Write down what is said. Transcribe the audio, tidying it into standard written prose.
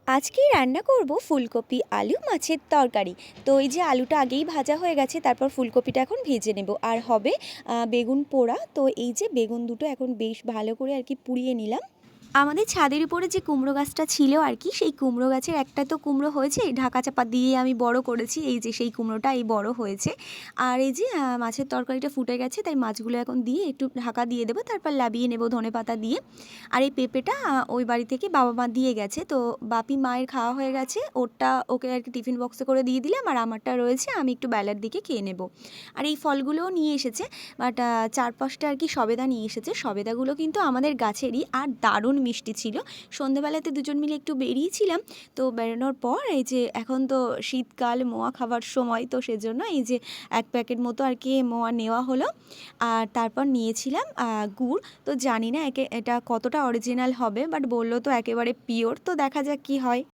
আজকেই রান্না করব ফুলকপি আলু মাছের তরকারি। তো এই যে আলুটা আগেই ভাজা হয়ে গেছে, তারপর ফুলকপিটা এখন ভেজে নেব। আর হবে বেগুন পোড়া। তো এই যে বেগুন দুটো এখন বেশ ভালো করে আর কি পুড়িয়ে নিলাম। আমাদের ছাদের উপরে যে কুমড়ো গাছটা ছিল আর কি, সেই কুমড়ো গাছের একটা তো কুমড়ো হয়েছে, ঢাকা চাপা দিয়ে আমি বড় করেছি। এই যে সেই কুমড়োটা এই বড় হয়েছে। আর এই যে মাছের তরকারিটা ফুটে গেছে, তাই মাছগুলো এখন দিয়ে একটু ঢাকা দিয়ে দেবো, তারপর লাবিয়ে নেব ধনেপাতা দিয়ে। আর এই পেঁপেটা ওই বাড়ি থেকে বাবা মা দিয়ে গেছে, তো বাপি মায়ের খাওয়া হয়ে গেছে, ওটা ওকে আর কি টিফিন বক্সে করে দিয়ে দিলাম, আর আমারটা রয়েছে, আমি একটু বেলার দিকে খেয়ে নেব। আর এই ফলগুলোও নিয়ে এসেছে, বাট 4-5টা আর কি সবেদা নিয়ে এসেছে। সবেদাগুলো কিন্তু আমাদের গাছেরই, আর দারুণ মিষ্টি ছিল। সন্ধেবেলাতে দুজন মিলে একটু বেরিয়েছিলাম, তো বেরোনোর পর এই যে এখন তো শীতকাল, মোয়া খাবার সময়, তো সেজন্য এই যে 1 প্যাকেট মতো আর কি মোয়া নেওয়া হলো। আর তারপর নিয়েছিলাম গুড়। তো জানি না এটা কতটা অরিজিনাল হবে, বাট বললো তো একেবারে পিওর, তো দেখা যাক কি হয়।